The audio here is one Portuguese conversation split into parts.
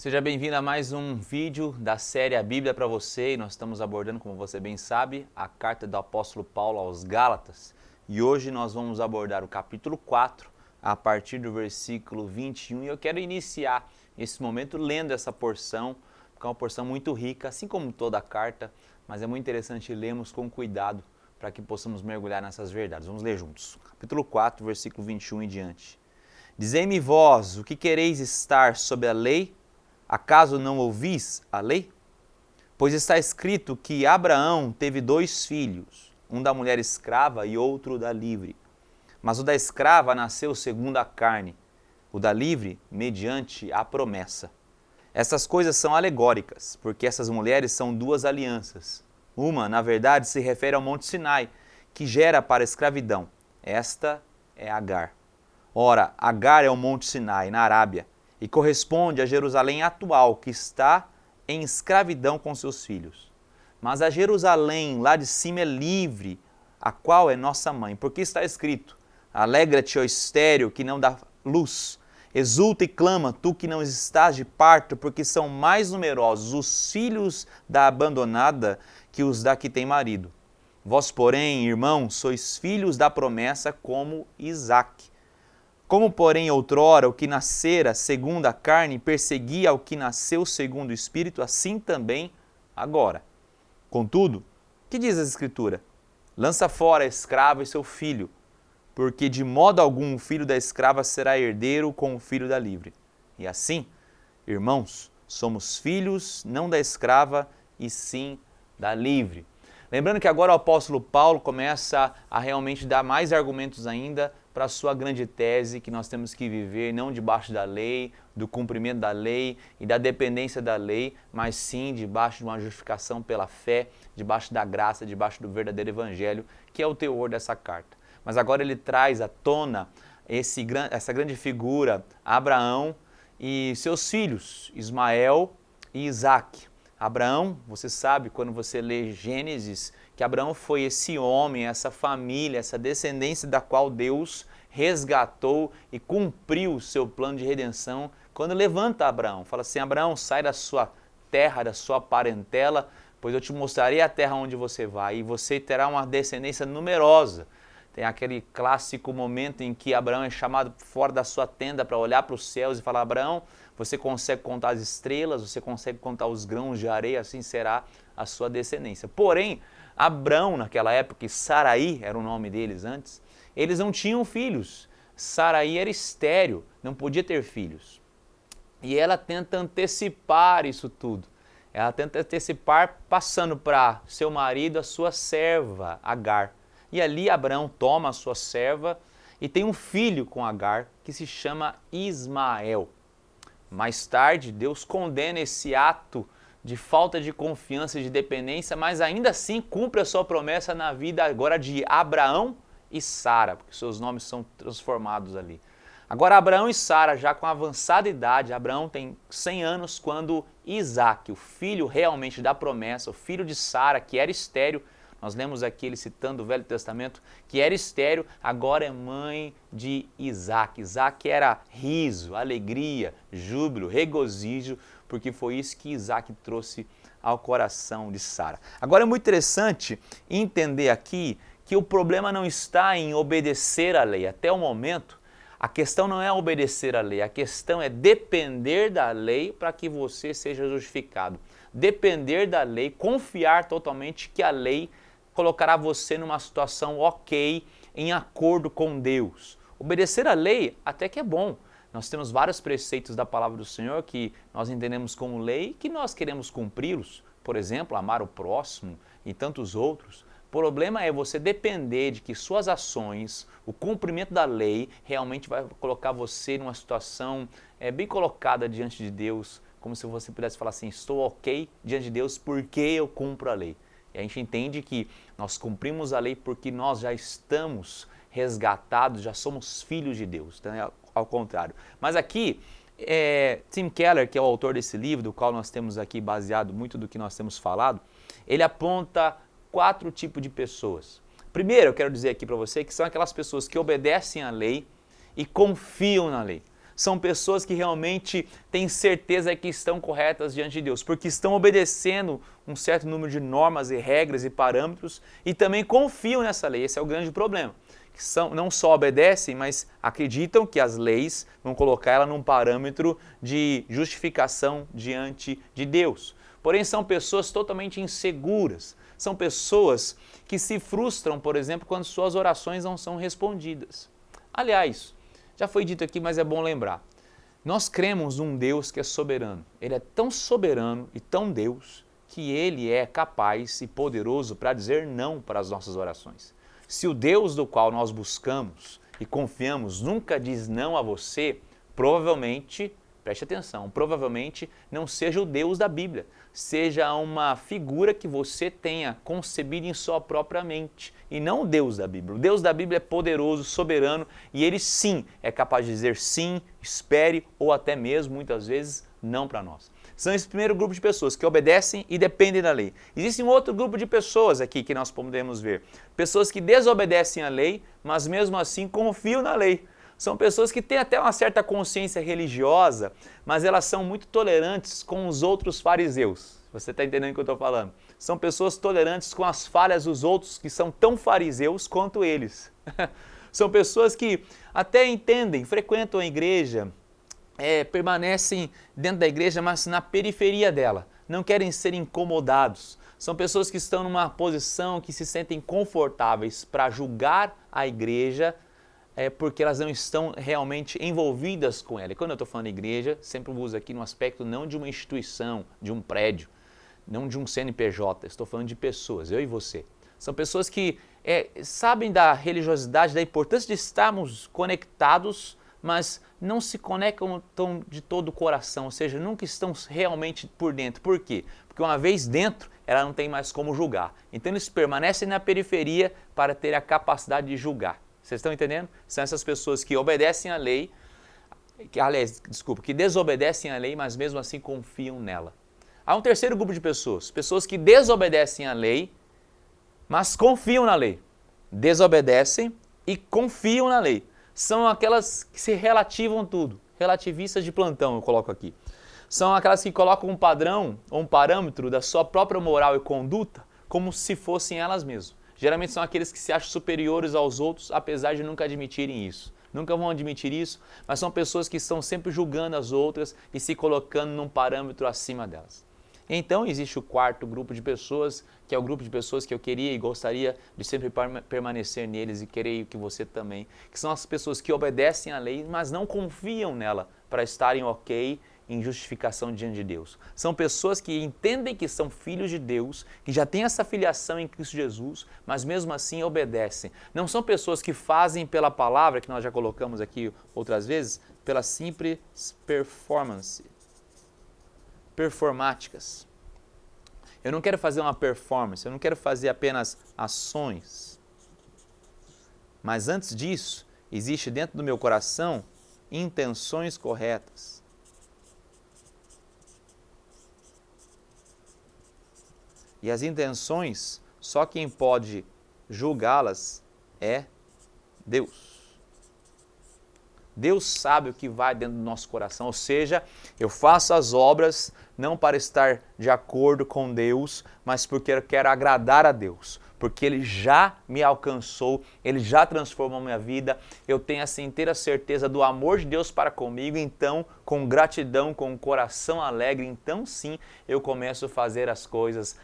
Seja bem-vindo a mais um vídeo da série A Bíblia para você. E nós estamos abordando, como você bem sabe, a carta do apóstolo Paulo aos Gálatas. E hoje nós vamos abordar o capítulo 4, a partir do versículo 21. E eu quero iniciar esse momento lendo essa porção, porque é uma porção muito rica, assim como toda a carta, mas é muito interessante lermos com cuidado para que possamos mergulhar nessas verdades. Vamos ler juntos. Capítulo 4, versículo 21 e diante. Dizei-me vós, o que quereis estar sob a lei? Acaso não ouvis a lei? Pois está escrito que Abraão teve 2 filhos, um da mulher escrava e outro da livre. Mas o da escrava nasceu segundo a carne, o da livre mediante a promessa. Essas coisas são alegóricas, porque essas mulheres são 2 alianças. Uma, na verdade, se refere ao Monte Sinai, que gera para a escravidão. Esta é Agar. Ora, Agar é o Monte Sinai, na Arábia, e corresponde a Jerusalém atual, que está em escravidão com seus filhos. Mas a Jerusalém lá de cima é livre, a qual é nossa mãe, porque está escrito: alegra-te, ó estéril, que não dá luz, exulta e clama, tu que não estás de parto, porque são mais numerosos os filhos da abandonada que os da que tem marido. Vós, porém, irmãos, sois filhos da promessa como Isaque. Como, porém, outrora o que nascera segundo a carne perseguia ao que nasceu segundo o Espírito, assim também agora. Contudo, que diz a Escritura? Lança fora a escrava e seu filho, porque de modo algum o filho da escrava será herdeiro com o filho da livre. E assim, irmãos, somos filhos não da escrava, e sim da livre. Lembrando que agora o apóstolo Paulo começa a realmente dar mais argumentos ainda para a sua grande tese que nós temos que viver não debaixo da lei, do cumprimento da lei e da dependência da lei, mas sim debaixo de uma justificação pela fé, debaixo da graça, debaixo do verdadeiro evangelho, que é o teor dessa carta. Mas agora ele traz à tona essa grande figura, Abraão e seus filhos, Ismael e Isaque. Abraão, você sabe, quando você lê Gênesis, que Abraão foi esse homem, essa família, essa descendência da qual Deus resgatou e cumpriu o seu plano de redenção quando levanta Abraão. Fala assim: Abraão, sai da sua terra, da sua parentela, pois eu te mostrarei a terra onde você vai e você terá uma descendência numerosa. Tem aquele clássico momento em que Abraão é chamado fora da sua tenda para olhar para os céus e falar: Abraão, você consegue contar as estrelas, você consegue contar os grãos de areia, assim será a sua descendência. Porém, Abrão, naquela época, e Saraí era o nome deles antes, eles não tinham filhos. Saraí era estéril, não podia ter filhos. E ela tenta antecipar isso tudo. Ela tenta antecipar passando para seu marido a sua serva, Agar. E ali Abraão toma a sua serva e tem um filho com Agar que se chama Ismael. Mais tarde, Deus condena esse ato de falta de confiança e de dependência, mas ainda assim cumpre a sua promessa na vida agora de Abraão e Sara, porque seus nomes são transformados ali. Agora Abraão e Sara, já com avançada idade, Abraão tem 100 anos quando Isaque, o filho realmente da promessa, o filho de Sara, que era estéril, nós lemos aqui ele citando o Velho Testamento, que era estéril, agora é mãe de Isaque. Isaque era riso, alegria, júbilo, regozijo, porque foi isso que Isaque trouxe ao coração de Sara. Agora é muito interessante entender aqui que o problema não está em obedecer à lei. Até o momento, a questão não é obedecer à lei, a questão é depender da lei para que você seja justificado. Depender da lei, confiar totalmente que a lei colocará você numa situação ok, em acordo com Deus. Obedecer à lei até que é bom. Nós temos vários preceitos da palavra do Senhor que nós entendemos como lei e que nós queremos cumpri-los. Por exemplo, amar o próximo e tantos outros. O problema é você depender de que suas ações, o cumprimento da lei, realmente vai colocar você numa situação bem colocada diante de Deus, como se você pudesse falar assim: estou ok diante de Deus porque eu cumpro a lei. E a gente entende que nós cumprimos a lei porque nós já estamos resgatados, já somos filhos de Deus, então é ao contrário. Mas aqui, Tim Keller, que é o autor desse livro, do qual nós temos aqui baseado muito do que nós temos falado, ele aponta 4 tipos de pessoas. Primeiro, eu quero dizer aqui para você que são aquelas pessoas que obedecem à lei e confiam na lei. são pessoas que realmente têm certeza que estão corretas diante de Deus, porque estão obedecendo um certo número de normas e regras e parâmetros e também confiam nessa lei. Esse é o grande problema. Não só obedecem, mas acreditam que as leis vão colocar ela num parâmetro de justificação diante de Deus. Porém, são pessoas totalmente inseguras. São pessoas que se frustram, por exemplo, quando suas orações não são respondidas. Aliás, já foi dito aqui, mas é bom lembrar. Nós cremos num Deus que é soberano. Ele é tão soberano e tão Deus que Ele é capaz e poderoso para dizer não para as nossas orações. Se o Deus do qual nós buscamos e confiamos nunca diz não a você, provavelmente, preste atenção, provavelmente não seja o Deus da Bíblia, seja uma figura que você tenha concebido em sua própria mente e não o Deus da Bíblia. O Deus da Bíblia é poderoso, soberano e Ele sim é capaz de dizer sim, espere ou até mesmo, muitas vezes, não para nós. São esse primeiro grupo de pessoas que obedecem e dependem da lei. Existe um outro grupo de pessoas aqui que nós podemos ver. Pessoas que desobedecem à lei, mas mesmo assim confiam na lei. São pessoas que têm até uma certa consciência religiosa, mas elas são muito tolerantes com os outros fariseus. Você está entendendo o que eu estou falando? São pessoas tolerantes com as falhas dos outros que são tão fariseus quanto eles. São pessoas que até entendem, frequentam a igreja, permanecem dentro da igreja, mas na periferia dela. Não querem ser incomodados. São pessoas que estão numa posição que se sentem confortáveis para julgar a igreja, porque elas não estão realmente envolvidas com ela. E quando eu estou falando igreja, sempre uso aqui no aspecto não de uma instituição, de um prédio, não de um CNPJ, estou falando de pessoas, eu e você. São pessoas que sabem da religiosidade, da importância de estarmos conectados, mas não se conectam de todo o coração, ou seja, nunca estão realmente por dentro. Por quê? Porque uma vez dentro, ela não tem mais como julgar. Então eles permanecem na periferia para ter a capacidade de julgar. Vocês estão entendendo? São essas pessoas que obedecem à lei, que desobedecem à lei, mas mesmo assim confiam nela. Há um terceiro grupo de pessoas, pessoas que desobedecem à lei, mas confiam na lei. Desobedecem e confiam na lei. São aquelas que se relativam tudo, relativistas de plantão, eu coloco aqui. São aquelas que colocam um padrão ou um parâmetro da sua própria moral e conduta como se fossem elas mesmas. Geralmente são aqueles que se acham superiores aos outros, apesar de nunca admitirem isso. Nunca vão admitir isso, mas são pessoas que estão sempre julgando as outras e se colocando num parâmetro acima delas. Então existe o quarto grupo de pessoas, que é o grupo de pessoas que eu queria e gostaria de sempre permanecer neles e querer que você também, que são as pessoas que obedecem à lei, mas não confiam nela para estarem ok em justificação diante de Deus. São pessoas que entendem que são filhos de Deus, que já têm essa filiação em Cristo Jesus, mas mesmo assim obedecem. Não são pessoas que fazem pela palavra, que nós já colocamos aqui outras vezes, pela simples performáticas. Eu não quero fazer uma performance, eu não quero fazer apenas ações. Mas antes disso, existe dentro do meu coração intenções corretas. E as intenções, só quem pode julgá-las é Deus. Deus sabe o que vai dentro do nosso coração, ou seja, eu faço as obras não para estar de acordo com Deus, mas porque eu quero agradar a Deus, porque Ele já me alcançou, Ele já transformou a minha vida, eu tenho essa inteira certeza do amor de Deus para comigo, então, com gratidão, com um coração alegre, então sim, eu começo a fazer as coisas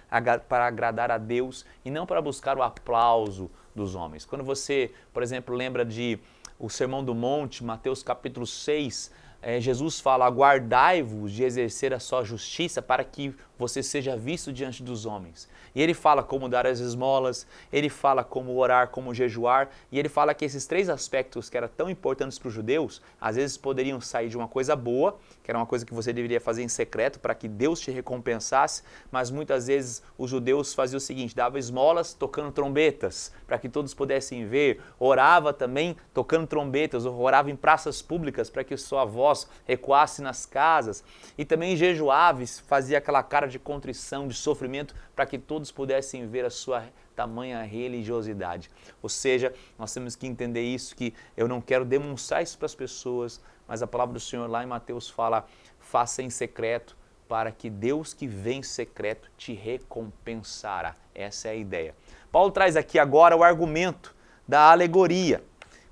para agradar a Deus e não para buscar o aplauso dos homens. Quando você, por exemplo, lembra de o Sermão do Monte, Mateus capítulo 6, Jesus fala, aguardai-vos de exercer a sua justiça para que você seja visto diante dos homens. E ele fala como dar as esmolas, ele fala como orar, como jejuar, e ele fala que esses três aspectos que eram tão importantes para os judeus, às vezes poderiam sair de uma coisa boa, que era uma coisa que você deveria fazer em secreto para que Deus te recompensasse, mas muitas vezes os judeus faziam o seguinte, davam esmolas tocando trombetas, para que todos pudessem ver, orava também tocando trombetas, ou orava em praças públicas para que sua voz ecoasse nas casas, e também jejuava, fazia aquela cara de contrição, de sofrimento, para que todos pudessem ver a sua tamanha religiosidade. Ou seja, nós temos que entender isso, que eu não quero demonstrar isso para as pessoas, mas a palavra do Senhor lá em Mateus fala, faça em secreto, para que Deus que vem em secreto te recompensará. Essa é a ideia. Paulo traz aqui agora o argumento da alegoria.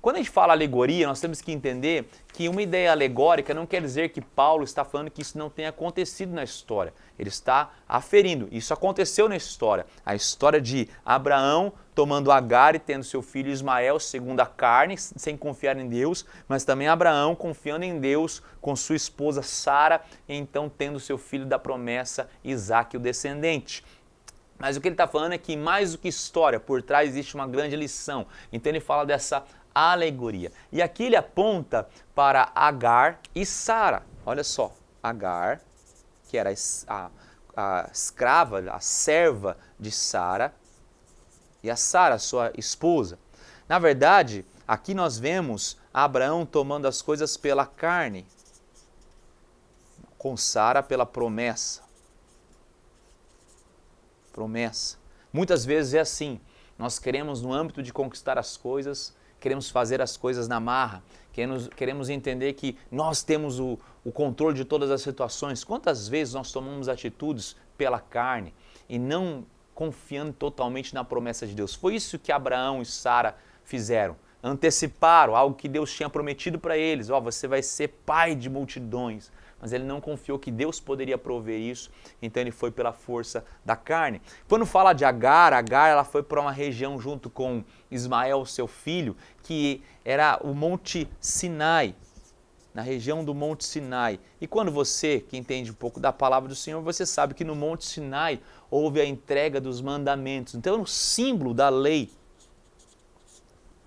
Quando a gente fala alegoria, nós temos que entender que uma ideia alegórica não quer dizer que Paulo está falando que isso não tenha acontecido na história. Ele está aferindo. Isso aconteceu na história. A história de Abraão tomando Agar e tendo seu filho Ismael segundo a carne, sem confiar em Deus, mas também Abraão confiando em Deus com sua esposa Sara, e então tendo seu filho da promessa, Isaque, o descendente. Mas o que ele está falando é que mais do que história, por trás existe uma grande lição. Então ele fala dessa alegoria. E aqui ele aponta para Agar e Sara. Olha só, Agar, que era a escrava, a serva de Sara, e a Sara, sua esposa. Na verdade, aqui nós vemos Abraão tomando as coisas pela carne, com Sara pela promessa. Promessa. Muitas vezes é assim, nós queremos no âmbito de conquistar as coisas, queremos fazer as coisas na marra, queremos entender que nós temos o controle de todas as situações. Quantas vezes nós tomamos atitudes pela carne e não confiando totalmente na promessa de Deus? Foi isso que Abraão e Sara fizeram. Anteciparam algo que Deus tinha prometido para eles. Você vai ser pai de multidões. Mas ele não confiou que Deus poderia prover isso, então ele foi pela força da carne. Quando fala de Agar, ela foi para uma região junto com Ismael, seu filho, que era o Monte Sinai, na região do Monte Sinai. E quando você, que entende um pouco da palavra do Senhor, você sabe que no Monte Sinai houve a entrega dos mandamentos. Então é um símbolo da lei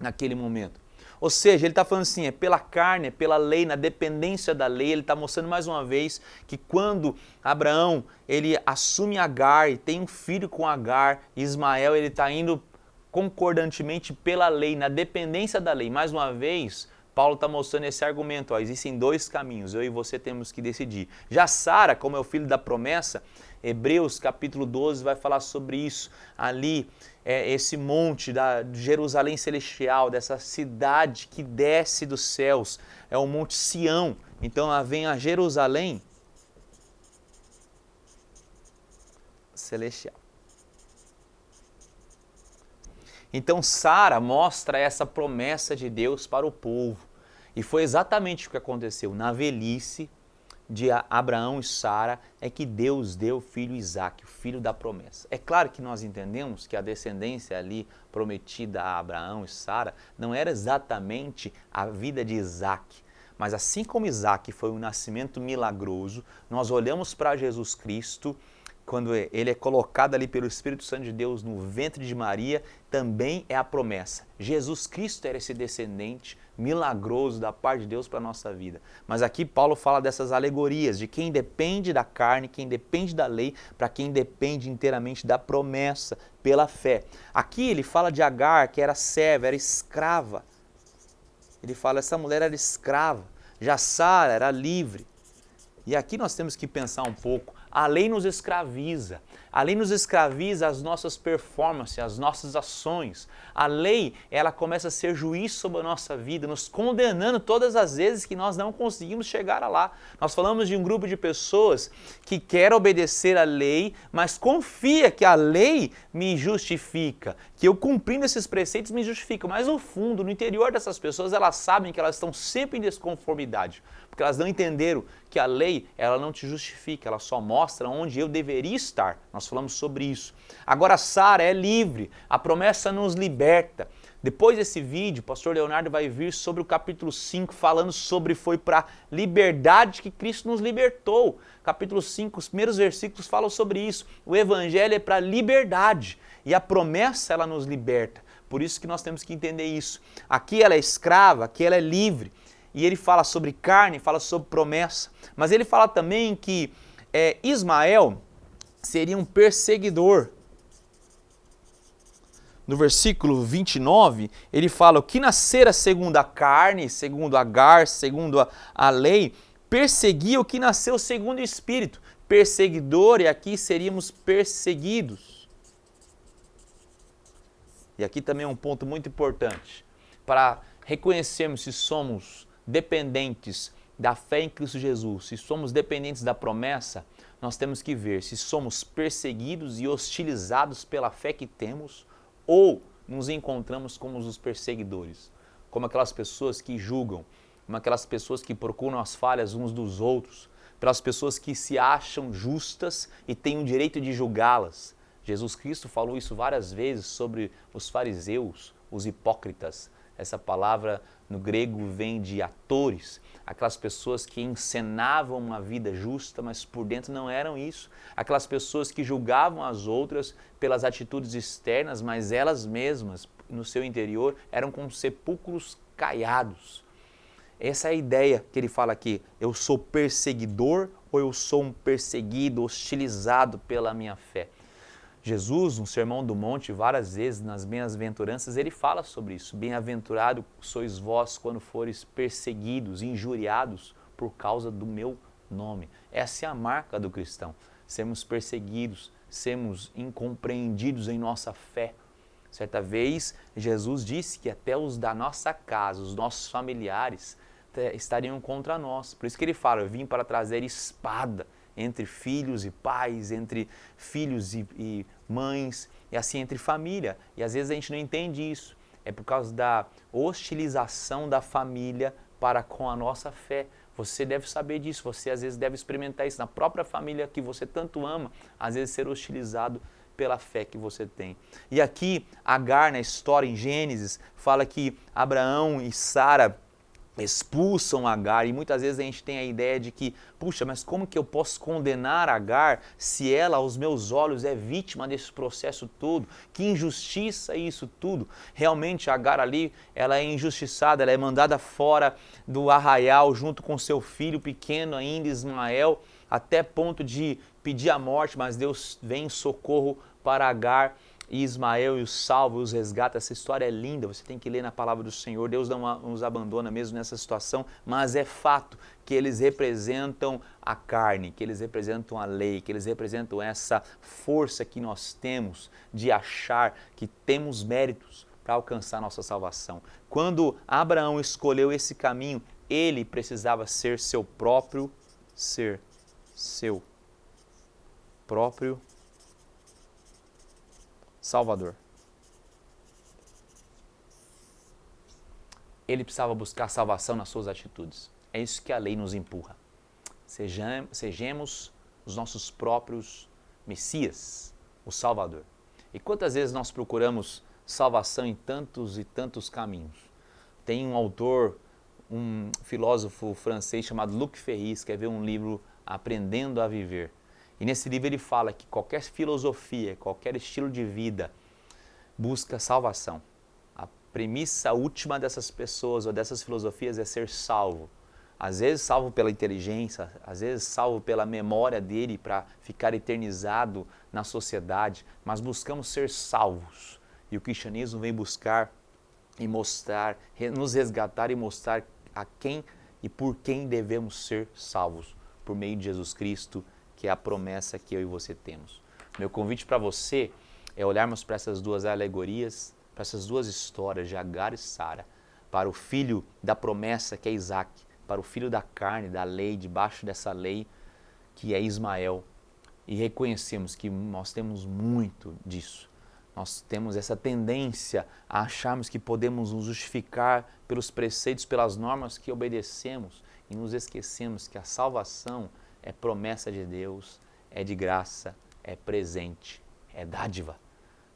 naquele momento. Ou seja, ele está falando assim, é pela carne, é pela lei, na dependência da lei. Ele está mostrando mais uma vez que quando Abraão ele assume Agar e tem um filho com Agar, Ismael, ele está indo concordantemente pela lei, na dependência da lei. Mais uma vez, Paulo está mostrando esse argumento, existem dois caminhos, eu e você temos que decidir. Já Sara, como é o filho da promessa, Hebreus capítulo 12 vai falar sobre isso. Ali, esse monte da Jerusalém celestial, dessa cidade que desce dos céus, é o Monte Sião. Então lá vem a Jerusalém celestial. Então Sara mostra essa promessa de Deus para o povo. E foi exatamente o que aconteceu. Na velhice de Abraão e Sara é que Deus deu o filho Isaque, o filho da promessa. É claro que nós entendemos que a descendência ali prometida a Abraão e Sara não era exatamente a vida de Isaque. Mas assim como Isaque foi um nascimento milagroso, nós olhamos para Jesus Cristo, quando ele é colocado ali pelo Espírito Santo de Deus no ventre de Maria, também é a promessa. Jesus Cristo era esse descendente milagroso da parte de Deus para a nossa vida. Mas aqui Paulo fala dessas alegorias, de quem depende da carne, quem depende da lei, para quem depende inteiramente da promessa, pela fé. Aqui ele fala de Agar, que era serva, era escrava. Ele fala, essa mulher era escrava. Já Sara era livre. E aqui nós temos que pensar um pouco. A lei nos escraviza. A lei nos escraviza as nossas performances, as nossas ações. A lei, ela começa a ser juiz sobre a nossa vida, nos condenando todas as vezes que nós não conseguimos chegar lá. Nós falamos de um grupo de pessoas que quer obedecer à lei, mas confia que a lei me justifica, que eu cumprindo esses preceitos me justifica. Mas no fundo, no interior dessas pessoas, elas sabem que elas estão sempre em desconformidade, porque elas não entenderam que a lei, ela não te justifica, ela só mostra onde eu deveria estar. Nós falamos sobre isso. Agora Sara é livre, a promessa nos liberta. Depois desse vídeo, o pastor Leonardo vai vir sobre o capítulo 5, falando sobre foi para a liberdade que Cristo nos libertou. Capítulo 5, os primeiros versículos falam sobre isso. O evangelho é para a liberdade e a promessa ela nos liberta. Por isso que nós temos que entender isso. Aqui ela é escrava, aqui ela é livre. E ele fala sobre carne, fala sobre promessa. Mas ele fala também que Ismael seria um perseguidor. No versículo 29, ele fala, o que nascera segundo a carne, segundo Agar, segundo a lei, perseguia o que nasceu segundo o Espírito. Perseguidor, e aqui seríamos perseguidos. e aqui também é um ponto muito importante, para reconhecermos se somos dependentes da fé em Cristo Jesus, se somos dependentes da promessa, nós temos que ver se somos perseguidos e hostilizados pela fé que temos ou nos encontramos como os perseguidores, como aquelas pessoas que julgam, como aquelas pessoas que procuram as falhas uns dos outros, pelas pessoas que se acham justas e têm o direito de julgá-las. Jesus Cristo falou isso várias vezes sobre os fariseus, os hipócritas. Essa palavra no grego vem de atores, aquelas pessoas que encenavam uma vida justa, mas por dentro não eram isso. Aquelas pessoas que julgavam as outras pelas atitudes externas, mas elas mesmas, no seu interior, eram como sepulcros caiados. Essa é a ideia que ele fala aqui. Eu sou perseguidor ou eu sou um perseguido, hostilizado pela minha fé? Jesus, no Sermão do Monte, várias vezes nas bem-aventuranças, ele fala sobre isso. Bem-aventurado sois vós quando fores perseguidos, injuriados por causa do meu nome. Essa é a marca do cristão. Sermos perseguidos, sermos incompreendidos em nossa fé. Certa vez, Jesus disse que até os da nossa casa, os nossos familiares, estariam contra nós. Por isso que ele fala, eu vim para trazer espada entre filhos e pais, entre filhos e mães, e assim entre família. E às vezes a gente não entende isso. É por causa da hostilização da família para com a nossa fé. Você deve saber disso, você às vezes deve experimentar isso na própria família que você tanto ama, às vezes ser hostilizado pela fé que você tem. E aqui, Agar, na história em Gênesis, fala que Abraão e Sara expulsam Agar, e muitas vezes a gente tem a ideia de que, puxa, mas como que eu posso condenar Agar se ela, aos meus olhos, é vítima desse processo todo? Que injustiça isso tudo! Realmente Agar ali, ela é injustiçada, ela é mandada fora do arraial junto com seu filho pequeno ainda, Ismael, até ponto de pedir a morte, mas Deus vem em socorro para Agar e Ismael e os salva e os resgata. Essa história é linda, você tem que ler na palavra do Senhor. Deus não nos abandona mesmo nessa situação, mas é fato que eles representam a carne, que eles representam a lei, que eles representam essa força que nós temos de achar que temos méritos para alcançar nossa salvação. Quando Abraão escolheu esse caminho, ele precisava ser seu próprio ser, seu próprio Salvador. Ele precisava buscar salvação nas suas atitudes. É isso que a lei nos empurra. Sejamos os nossos próprios Messias, o Salvador. E quantas vezes nós procuramos salvação em tantos e tantos caminhos? Tem um autor, um filósofo francês chamado Luc Ferry, escreveu um livro Aprendendo a Viver. E nesse livro ele fala que qualquer filosofia, qualquer estilo de vida busca salvação. A premissa última dessas pessoas ou dessas filosofias é ser salvo. Às vezes salvo pela inteligência, às vezes salvo pela memória dele para ficar eternizado na sociedade, mas buscamos ser salvos. E o cristianismo vem buscar e mostrar, nos resgatar e mostrar a quem e por quem devemos ser salvos, por meio de Jesus Cristo, que é a promessa que eu e você temos. Meu convite para você é olharmos para essas duas alegorias, para essas duas histórias de Agar e Sara, para o filho da promessa que é Isaac, para o filho da carne, da lei, debaixo dessa lei que é Ismael, e reconhecemos que nós temos muito disso. Nós temos essa tendência a acharmos que podemos nos justificar pelos preceitos, pelas normas que obedecemos, e nos esquecemos que a salvação é promessa de Deus, é de graça, é presente, é dádiva.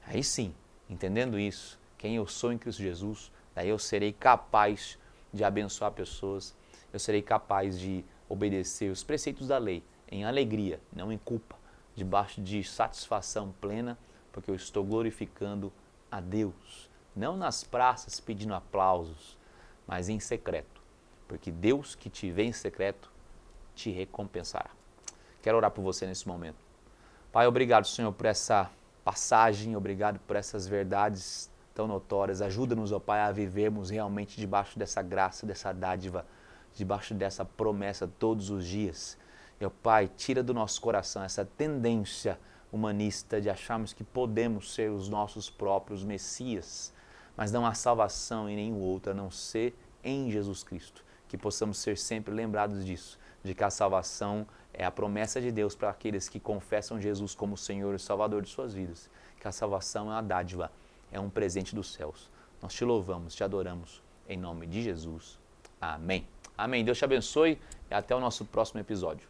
Aí sim, entendendo isso, quem eu sou em Cristo Jesus, daí eu serei capaz de abençoar pessoas, eu serei capaz de obedecer os preceitos da lei em alegria, não em culpa, debaixo de satisfação plena, porque eu estou glorificando a Deus, não nas praças pedindo aplausos, mas em secreto, porque Deus que te vê em secreto te recompensará. Quero orar por você nesse momento. Pai, obrigado, Senhor, por essa passagem, obrigado por essas verdades tão notórias. Ajuda-nos, ó Pai, a vivermos realmente debaixo dessa graça, dessa dádiva, debaixo dessa promessa todos os dias. E, ó Pai, tira do nosso coração essa tendência humanista de acharmos que podemos ser os nossos próprios Messias, mas não há salvação em nenhum outro a não ser em Jesus Cristo. Que possamos ser sempre lembrados disso, de que a salvação é a promessa de Deus para aqueles que confessam Jesus como Senhor e Salvador de suas vidas. Que a salvação é uma dádiva, é um presente dos céus. Nós te louvamos, te adoramos, em nome de Jesus. Amém. Amém. Deus te abençoe e até o nosso próximo episódio.